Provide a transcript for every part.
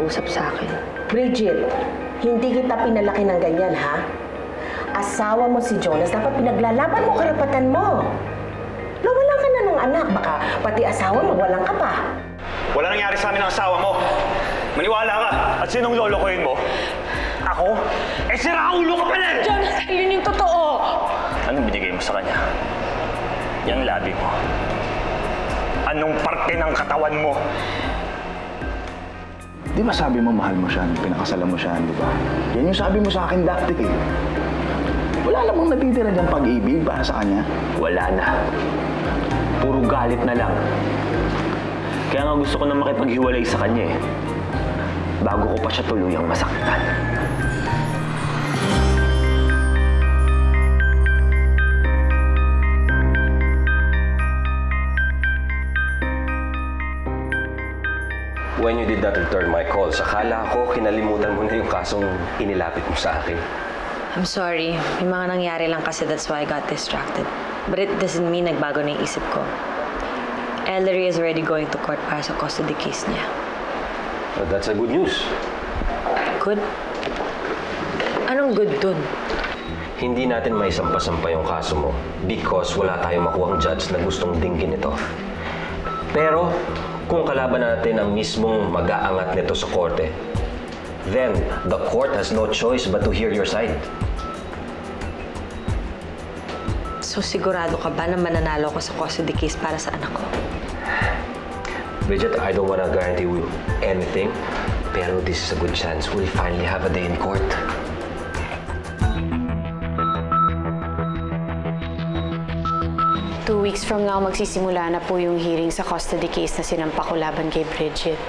nakikiusap sa akin. Bridget, hindi kita pinalaki ng ganyan, ha? Asawa mo si Jonas, dapat pinaglalaban mo karapatan mo. Nawalan ka na ng anak, baka pati asawa magwalang ka pa. Wala nangyari sa amin ng asawa mo. Maniwala ka. At sinong lolokohin mo? Ako? Eh, sira ulo ka pala eh! Jonas, yun yung totoo! Anong binigay mo sa kanya? Yang labi mo. Anong parte ng katawan mo? Di ba sabi mo mahal mo siya, pinakasalan mo siya, di ba? Yan yung sabi mo sa akin dati eh. Wala namang natitira dyan pag-ibig para sa kanya. Wala na. Puro galit na lang. Kaya nga gusto ko na makipaghiwalay sa kanya eh. Bago ko pa siya tuluyang masaktan. When you did not return my calls, akala ko kinalimutan mo na yung kasong inilapit mo sa akin. I'm sorry. May mga nangyari lang kasi that's why I got distracted. But it doesn't mean nagbago na yung isip ko. Ellery is already going to court para sa custody case niya. But that's a good news. Good? Anong good dun? Hindi natin may sampa-sampa yung kaso mo because wala tayong makuhang judge na gustong dinggin ito. Pero kung kalaban natin ang mismong mag-aangat nito sa korte, then the court has no choice but to hear your side. So sigurado ka ba na mananalo ko sa custody case para sa anak ko? Bridget, I don't wanna guarantee you anything, pero this is a good chance we'll finally have a day in court. Two weeks from now, magsisimula na po yung hearing sa custody case na sinampa ko laban kay Bridget.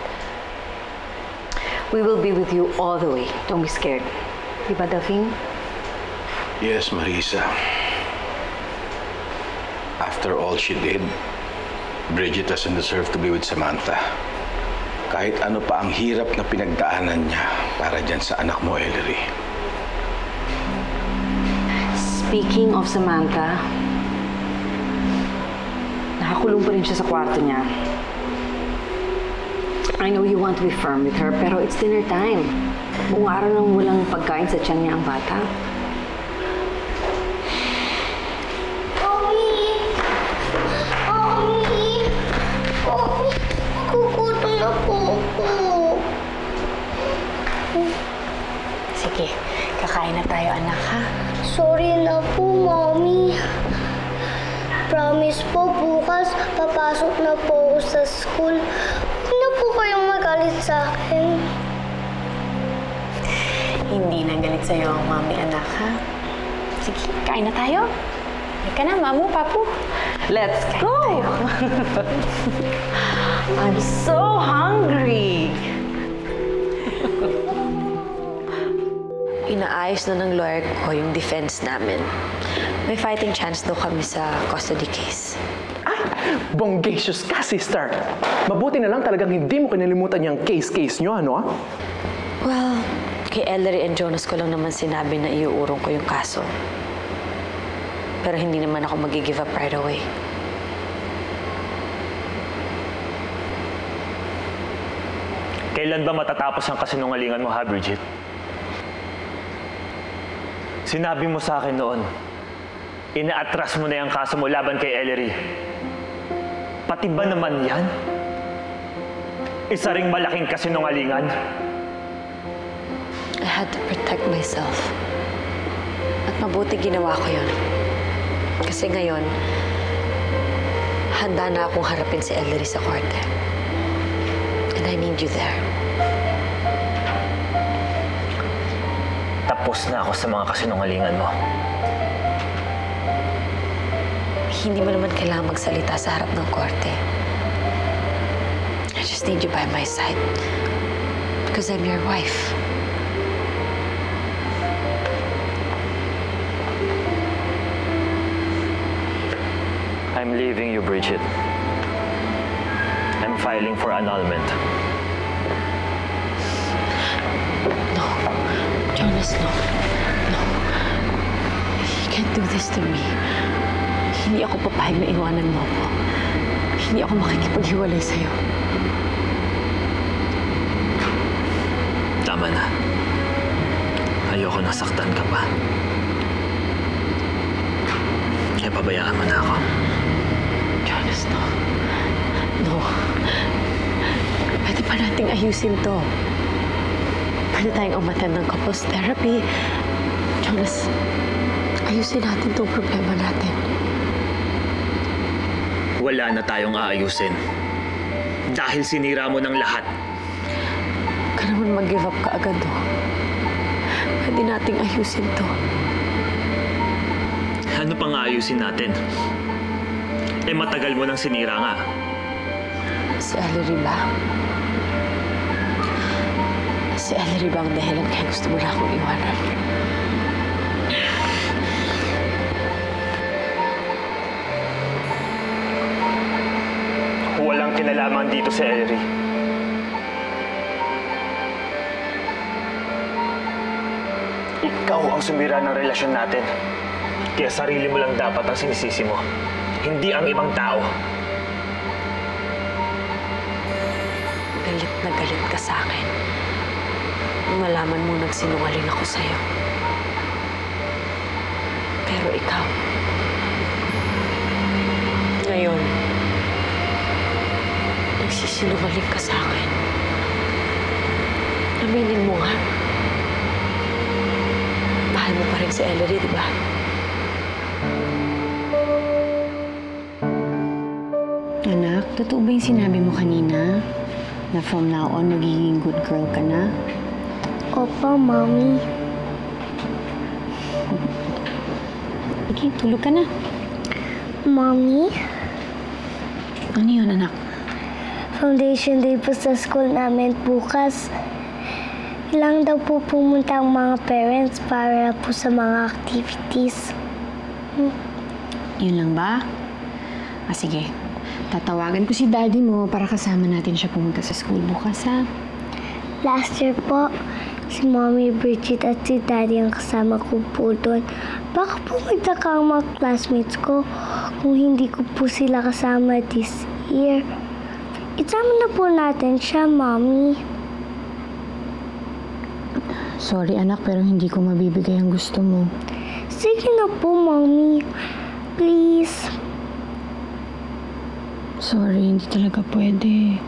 We will be with you all the way. Don't be scared. Di ba, Delphine? Yes, Marisa. After all she did, Bridget doesn't deserve to be with Samantha. Kahit ano pa ang hirap na pinagdaanan niya para dyan sa anak mo, Ellery. Speaking of Samantha, nakakulong pa rin siya sa kwarto niya. I know you want to be firm with her, pero it's dinner time. Buong araw nang walang pagkain sa tiyan niya ang bata. Kukuto na po ako. Sige, kakain na tayo, anak, ha? Sorry na po, Mommy. Promise po, bukas papasok na po ako sa school. Huwag na po kayong magalit sa akin. Hindi na galit sa'yo ang mami, anak, ha? Sige, kain na tayo. Halika na, mamu, papu. Let's go! I'm so hungry! Inaayos na ng lawyer ko yung defense namin. May fighting chance daw kami sa custody case. Ay, bonggacious ka, sister. Mabuti na lang talagang hindi mo kinalimutan yung case nyo, ano? Well, kay Ellery and Jonas ko lang naman sinabi na iuurong ko yung kaso. Pero hindi naman ako mag-give up right away. Kailan ba matatapos ang kasinungalingan mo, ha, Bridget? Sinabi mo sa akin noon, ina-atras mo na yung kaso mo laban kay Ellery. Pati ba naman yan? Isa ring malaking kasinungalingan? I had to protect myself. At mabuti ginawa ko yun. Kasi ngayon, handa na akong harapin si Ellery sa korte. And I need you there. Tapos na ako sa mga kasinungalingan mo. Hindi mo naman kailangan magsalita sa harap ng korte. I just need you by my side. Because I'm your wife. I'm leaving you, Bridget. I'm filing for annulment. No. Jonas, no. No. You can't do this to me. Hindi ako papayag na iwanan mo ako. Hindi ako makikipaghiwalay sa'yo. tama na. Ayoko nasaktan ka pa. Kaya pabayaan mo na ako. Jonas, no. No. Pwede pa nating ayusin to. Pwede tayong umattend ng couples therapy. Jonas, ayusin natin tong problema natin. Wala na tayong aayusin. Dahil sinira mo ng lahat. Ka naman mag-give up ka agad, oh. Pwede nating ayusin to. Ano pang aayusin natin? Eh matagal mo nang sinira nga. Si Ellery ba? Si Ellery ba ang dahilan kaya gusto mo na akong iwanan? Walang kinalaman dito si Ellery. Ikaw ang sumira ng relasyon natin. Kaya sarili mo lang dapat ang sinisisi mo. Hindi ang ibang tao. Galit na galit ka sa akin. Nung malaman mo nagsinungaling ako sa'yo. Pero ikaw, ngayon, nagsisinungaling ka sa akin. Aminin mo nga. Mahal mo pa rin si Ellery, di ba? Anak, totoo ba yung sinabi mo kanina? Na from now on, magiging good girl ka na? Opo, Mommy. Okay, tulog ka na. Mommy, Ano yun, anak? foundation day po sa school namin bukas. Ilang daw po pumunta ang mga parents para po sa mga activities. Yun lang ba? Sige. Tatawagan ko si daddy mo para kasama natin siya pumunta sa school bukas, ha? Last year po, si Mommy Bridget at si Daddy ang kasama ko po doon. Baka po magtaka ang mga classmates ko kung hindi ko po sila kasama this year. Isama na po natin siya, Mommy. Sorry, anak, pero hindi ko mabibigay ang gusto mo. Sige na po, Mommy. Please. Sorry, hindi talaga pwede.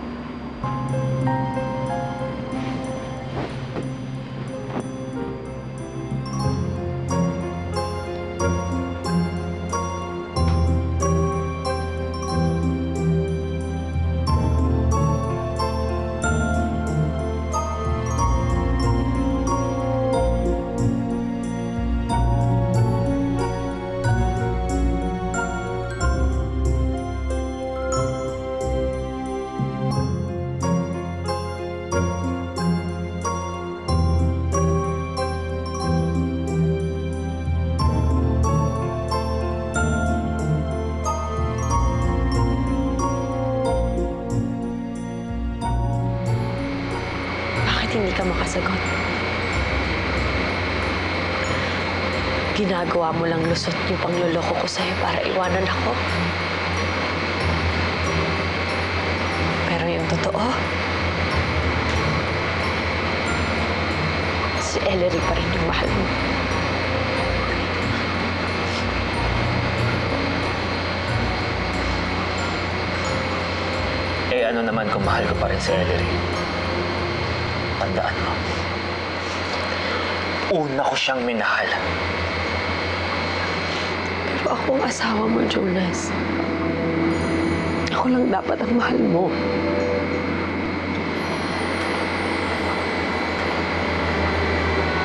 Hindi ka makasagot. Ginagawa mo lang lusot yung pangluloko ko sa'yo para iwanan ako. Pero yung totoo, si Ellery pa rin yung mahal mo. Eh ano naman kung mahal ko pa rin si Ellery? Tandaan mo. Una ko siyang minahal. Pero ako ang asawa mo, Jonas. Ako lang dapat ang mahal mo.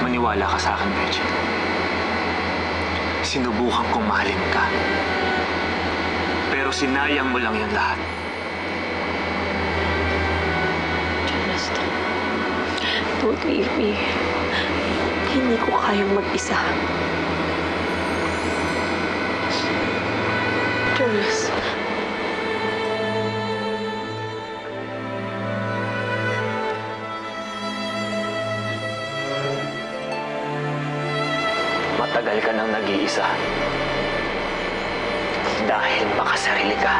Maniwala ka sa akin, Bridget. Sinubukan kong mahalin ka. Pero sinayang mo lang yung lahat. Jonas, don't leave me. Hindi ko kayang mag-isa. Jonas. Matagal ka nang nag-iisa. Dahil makasarili ka.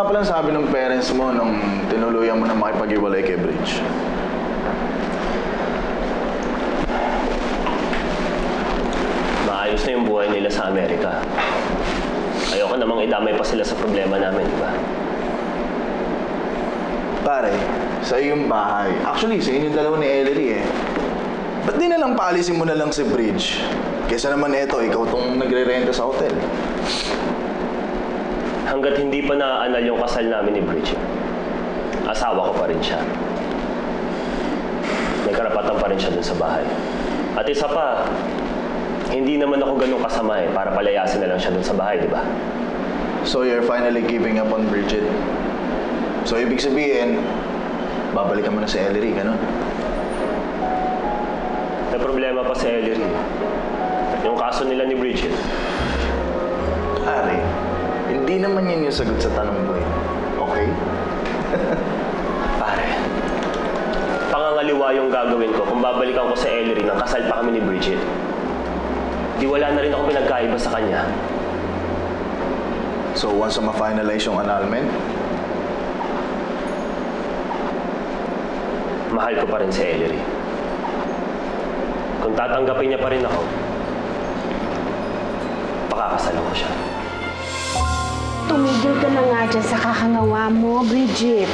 nga pala sabi ng parents mo nung tinuluyan mo na makipag-iwalay kay Bridge? Maayos na yung buhay nila sa Amerika. Ayoko namang idamay pa sila sa problema namin, di ba? Pare, sa iyong bahay. Actually, sa inyong dalawa ni Ellery eh. Ba't di na lang paalisin mo na lang si Bridge? Kesa naman eto, ikaw tong nagre-renta sa hotel. Hanggat hindi pa naaanal yung kasal namin ni Bridget, asawa ko pa rin siya. May karapatan pa rin siya dun sa bahay. At isa pa, hindi naman ako ganun kasama para palayasin na lang siya dun sa bahay, di ba? So you're finally giving up on Bridget. So ibig sabihin, babalikan mo na si Ellery, ganun? May problema pa si Ellery. Yung kaso nila ni Bridget. Pare, hindi naman yun yung sagot sa tanong ko eh. Okay? Pare, pangangaliwa yung gagawin ko kung babalikan ko sa Ellery nang kasal pa kami ni Bridget. Di wala na rin ako pinagkaiba sa kanya. So once na ma-finalize yung annulment, mahal ko pa rin si Ellery. Kung tatanggapin niya pa rin ako, pakakasalan ko siya. Tumigil ka na nga dyan sa kakangawa mo, Bridget.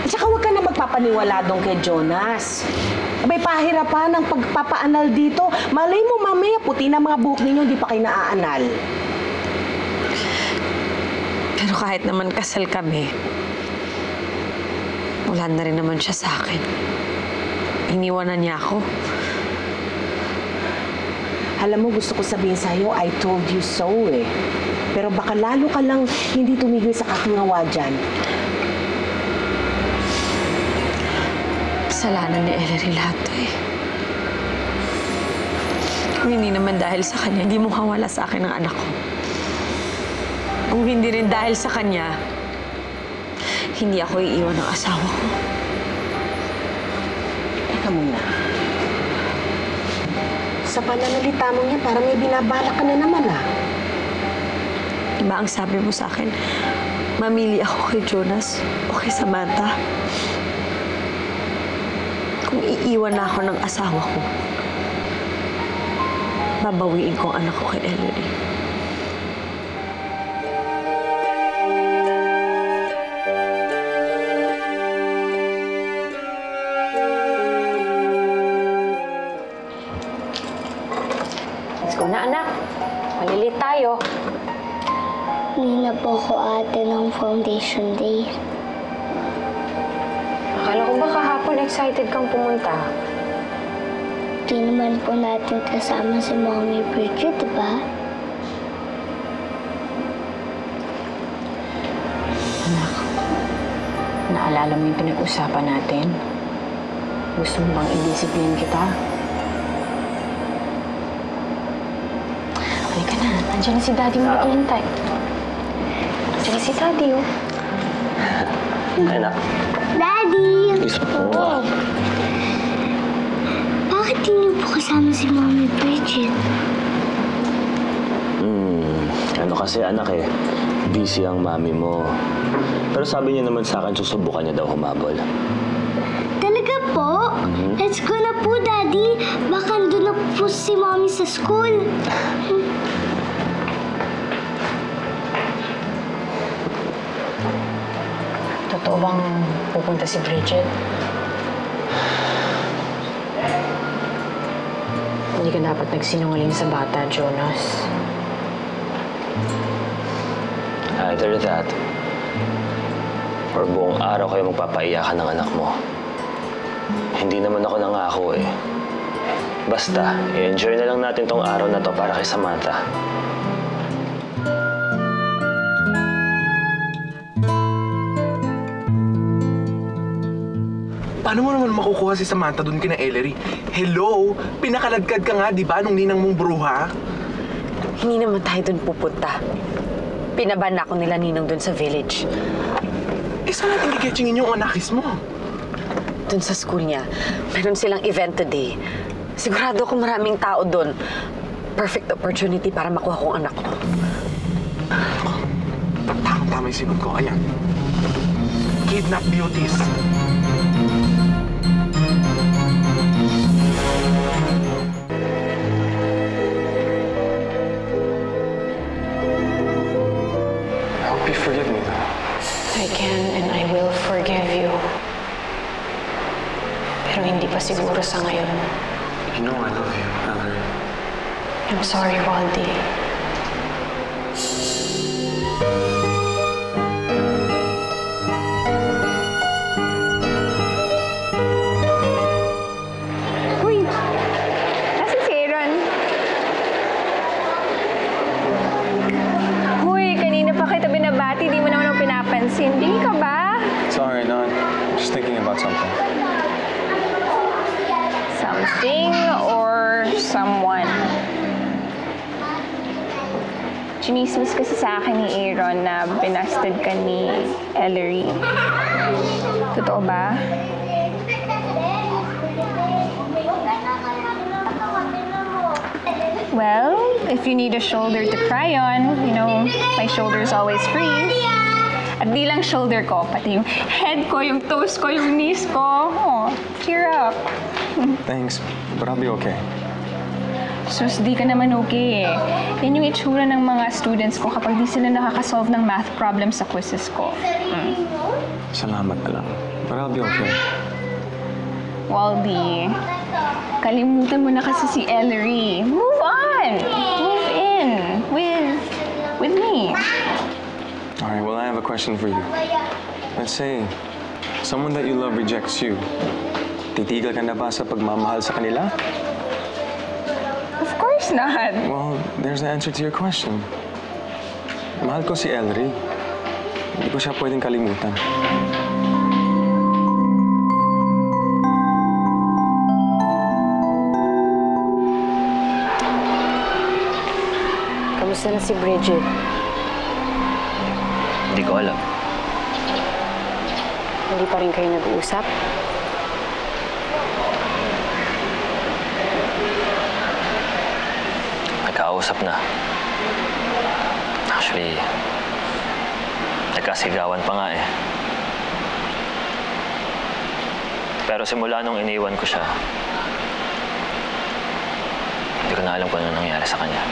At saka huwag ka na magpapaniwala doon kay Jonas. Abay, pahirapan ang pagpapaanal dito. Malay mo mamaya, puti na mga buhok ninyo, hindi pa kayo naaanal. Pero kahit naman kasal kami, wala na rin naman siya sa akin. Iniwanan niya ako. Alam mo, gusto ko sabihin sa'yo, I told you so eh. Pero baka lalo ka lang hindi tumigil sa kakangawa dyan. Kasalanan ni Ellery lahat to eh. Kung hindi naman dahil sa kanya, hindi mo mawala sa akin ang anak ko. Kung hindi rin dahil sa kanya, hindi ako iiwan ng asawa ko. Teka muna. Sa pananalita mo niya, parang may binabala ka na naman ah. Iba ang sabi mo sa akin, mamili ako kay Jonas o kay Samantha. Kung iiwan na ako ng asawa ko, babawiin ko ang anak ko kay Ellery. Let's go na, anak. Malilit tayo. Hindi na po ako ate ng foundation day. Akala ko ba kahapon excited kang pumunta? Di naman po natin kasama si Mommy Bridget, diba? Anak, naalala mo yung pinag-usapan natin? Gusto mo bang i-discipline kita? Halika na, nandiyan na si Daddy mo naghihintay. Nandiyan na si Daddy, oh. Anak. Daddy! Oh. Bakit di niyo po kasama si Mommy Bridget? Ano kasi anak eh, busy ang mami mo. Pero sabi niya naman sa akin, susubukan niya daw humabol. Talaga po? Let's go na po, Daddy. Baka andun na po si Mommy sa school. Totoo bang pupunta si Bridget? Hindi ka dapat nagsinungaling sa bata, Jonas. Either that, or buong araw kayo magpapaiyakan ng anak mo. Hindi naman ako nangako eh. Basta, i-enjoy na lang natin tong araw na to para kay Samantha. Paano mo naman makukuha si Samantha doon kina Ellery? Hello? Pinakaladkad ka nga, di ba, nung ninang mong bruha? Hindi naman tayo dun pupunta. Pinaban ako nila Ninong dun sa village. Eh, saan natin gigetsingin yung anakis mo? Dun sa school niya. Meron silang event today. Sigurado ako maraming tao dun. Perfect opportunity para makuha kong anak ko. Tama. kasama yung sigot ko. Ayan. Kidnap beauties. I hope you forgive me, though. I can and I will forgive you. Pero hindi pa siguro sa ngayon. You know I love you, Ellery. I'm sorry, Waldy. Uy! Nasa si Aaron? Uy, kanina pa kita binabati. Di mo naman ako pinapansin. Di ka ba? It's alright, Don. I'm just thinking about something. Something or someone? Chinismis kasi sa akin ni Aaron na binasted ka ni Ellery. Totoo ba? Well, if you need a shoulder to cry on, you know, my shoulder's always free. At di lang shoulder ko, pati yung head ko, yung toes ko, yung knees ko. Oh, cheer up. Thanks, but I'll be okay. Sus, di ka naman okay eh. Yan yung itsura ng mga students ko kapag di sila nakakasolve ng math problems sa quizzes ko. Salamat na lang. But I'll be okay. Waldy, kalimutan mo na kasi si Ellery. Move on! Move in with me. Alright, well, I have a question for you. Let's say, someone that you love rejects you. Titigil ka na ba sa pagmamahal sa kanila? Of course not. Well, there's the answer to your question. Mahal ko si Ellery. Hindi ko siya pwedeng kalimutan. Kamusta na si Bridget? Hindi ko alam. Hindi pa rin kayo nag-uusap? Nagkausap na. Actually, nagkasigawan pa nga eh. Pero simula nung iniwan ko siya, hindi ko na alam kung ano nangyari sa kanya.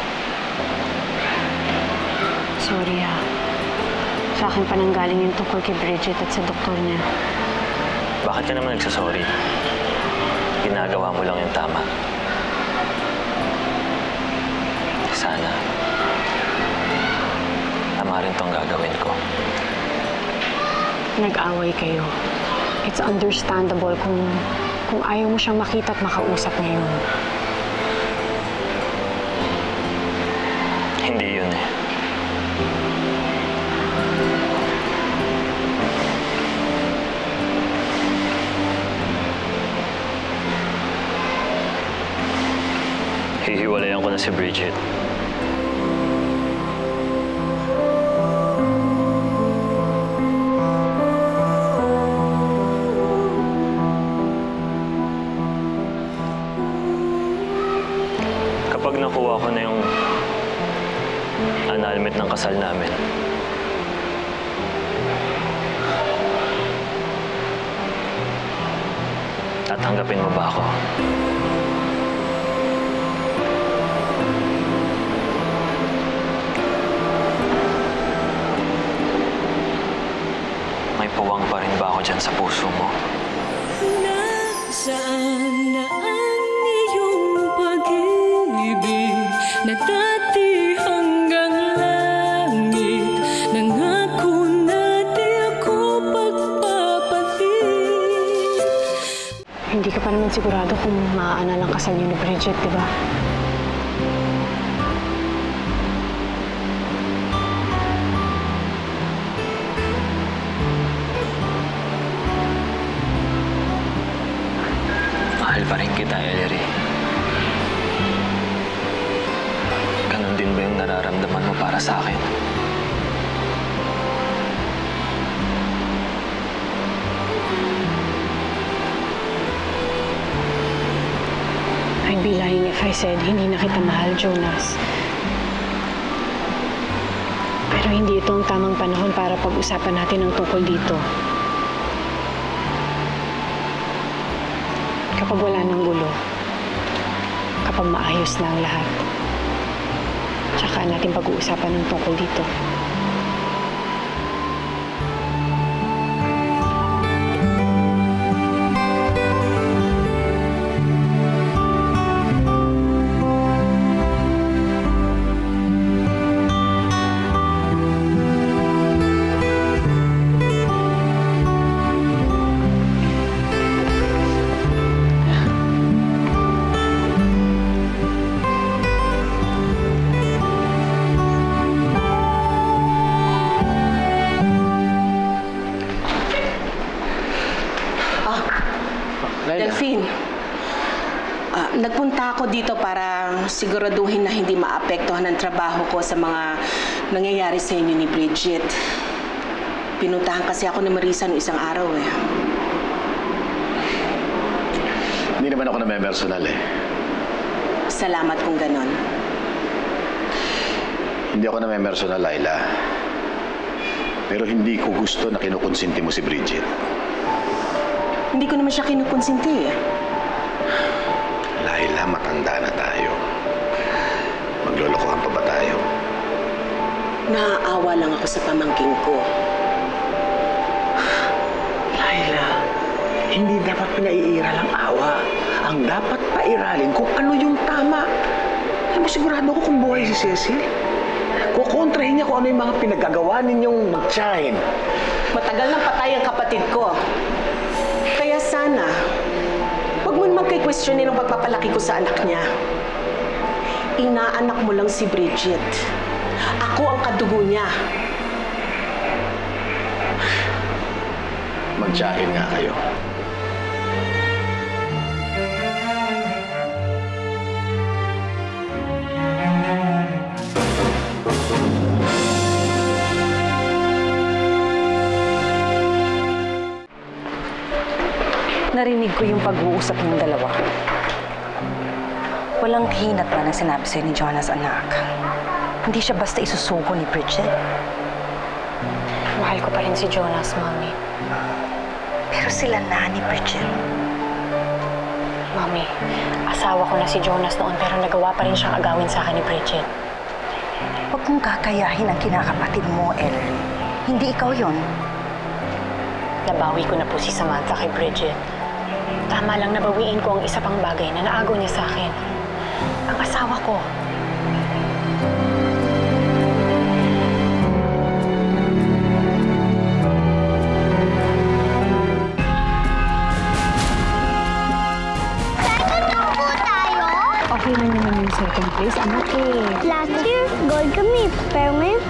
Sorry ha. Sa akin pa nanggaling yung tungkol kay Bridget at sa doktor niya. Bakit ka naman nagsasorry? Ginagawa mo lang yung tama. Sana, tama rin tong gagawin ko. Nag-away kayo. It's understandable kung ayaw mo siyang makita at makausap ngayon. Hindi yun eh. Hihiwalayan ko na si Bridget. Kapag nakuha ko na yung annulment ng kasal namin, tatanggapin mo ba ako? May puwang pa rin ba ako dyan sa puso mo? Nasaan na ang iyong pag-ibig na dati hanggang langit? Nangako na di ako pagpapalit. Hindi ka pa naman sigurado kung maaana lang kasal niyo ni Bridget, di ba? Mahal pa rin kita, Ellery. Ganon din ba yung nararamdaman mo para sa akin? I'd be lying if I said hindi na kita mahal, Jonas. Pero hindi ito ang tamang panahon para pag-usapan natin ang tungkol dito. Kapag wala ng gulo, kapag maayos na ang lahat, tsaka natin pag-uusapan ang tungkol dito. Delphine, nagpunta ako dito para siguraduhin na hindi maapektuhan ang trabaho ko sa mga nangyayari sa inyo ni Bridget. Pinuntahan kasi ako ni Marisa noong isang araw eh. Hindi naman ako na-personal eh. Salamat kung ganon. Hindi ako na-personal, Laila. Pero hindi ko gusto na kinukonsinti mo si Bridget. Hindi ko naman siya kinukonsinti eh. Laila, matanda na tayo. Maglolokohan pa ba tayo? Naaawa lang ako sa pamangking ko. Laila, hindi dapat pinaiiral ang awa. Ang dapat pairalin kung ano yung tama. Alam mo, sigurado ko kung buhay si Cecil. Kukontrahin niya kung ano yung mga pinagagawa ninyong mag-tsahin. Matagal nang patay ang kapatid ko. Kaya sana, huwag mo magkay-questionin ang pagpapalaki ko sa anak niya. Inaanak mo lang si Bridget. Ako ang kadugo niya. Mag-tsahin nga kayo. Narinig ko yung pag-uusap ng dalawa. Walang hinat pa ng sinabi sa'yo ni Jonas, anak. Hindi siya basta isusuko ni Bridget. Mahal ko pa rin si Jonas, Mami. Pero sila na ni Bridget. Mami, asawa ko na si Jonas noon pero nagawa pa rin siyang agawin sa akin ni Bridget. Huwag mong kakayahin ang kinakapatid mo, Ellery. Hindi ikaw yon. Nabawi ko na po si Samantha kay Bridget. Tama lang nabawiin ko ang isa pang bagay na naagaw niya sa akin. Ang asawa ko. Okay lang naman yung second place, anak eh. Last year, gold kami. Pero ngayon,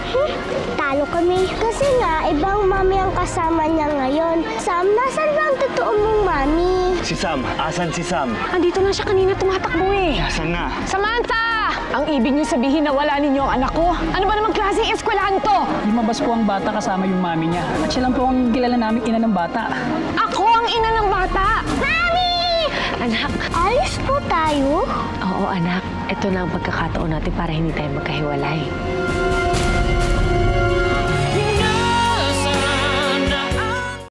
talo kami. Kasi nga, ibang mami ang kasama niya ngayon. Sam, nasan ba ang totoo mong mami? Si Sam, asan si Sam? Andito na siya kanina tumatakbo eh. Asan na? Samantha! Ang ibig niyo sabihin na wala ninyo ang anak ko? Ano ba namang klaseng eskwelahan to? Lumabas po ang bata kasama yung mami niya. At siya lang po ang kilala namin ina ng bata. Ako ang ina ng bata! Mami! Anak. Alis po tayo? Oo, anak. Ito na ang pagkakataon natin para hindi tayo magkahiwalay.